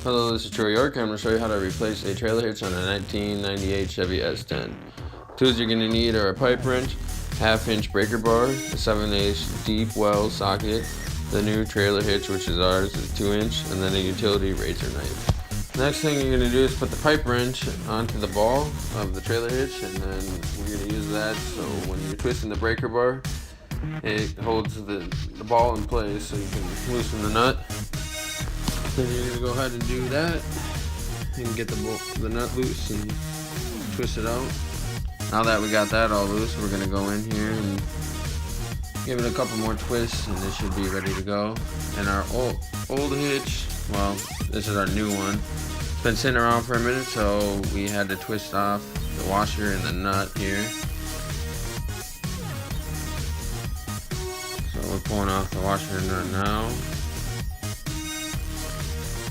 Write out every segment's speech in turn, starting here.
Hello, this is Troy York. I'm going to show you how to replace a trailer hitch on a 1998 Chevy S10. Tools you're going to need are a pipe wrench, half-inch breaker bar, a 7/8 deep well socket, the new trailer hitch, which is ours, is 2-inch, and then a utility razor knife. Next thing you're going to do is put the pipe wrench onto the ball of the trailer hitch, and then we're going to use that so when you're twisting the breaker bar, it holds the ball in place so you can loosen the nut. Then you're going to go ahead and do that and get the nut loose and twist it out. Now that we got that all loose, we're going to go in here and give it a couple more twists and it should be ready to go. And our old hitch, well, this is our new one. It's been sitting around for a minute, so we had to twist off the washer and the nut here. So we're pulling off the washer and nut now.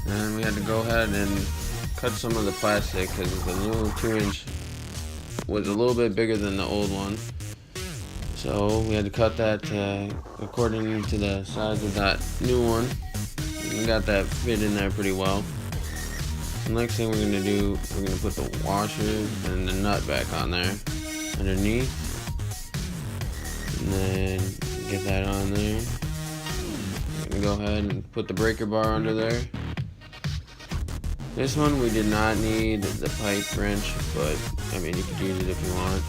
And we had to go ahead and cut some of the plastic because the new 2-inch was a little bit bigger than the old one. So we had to cut that according to the size of that new one. We got that fit in there pretty well. The next thing we're going to do, we're going to put the washer and the nut back on there underneath. And then get that on there. We're going to go ahead and put the breaker bar under there. This one we did not need the pipe wrench, but I mean you could use it if you want.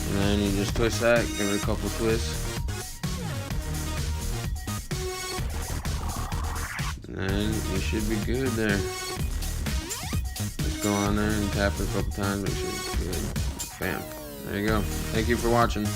And then you just twist that, give it a couple twists. And then you should be good there. Just go on there and tap it a couple times, make sure it's good. Bam. There you go. Thank you for watching.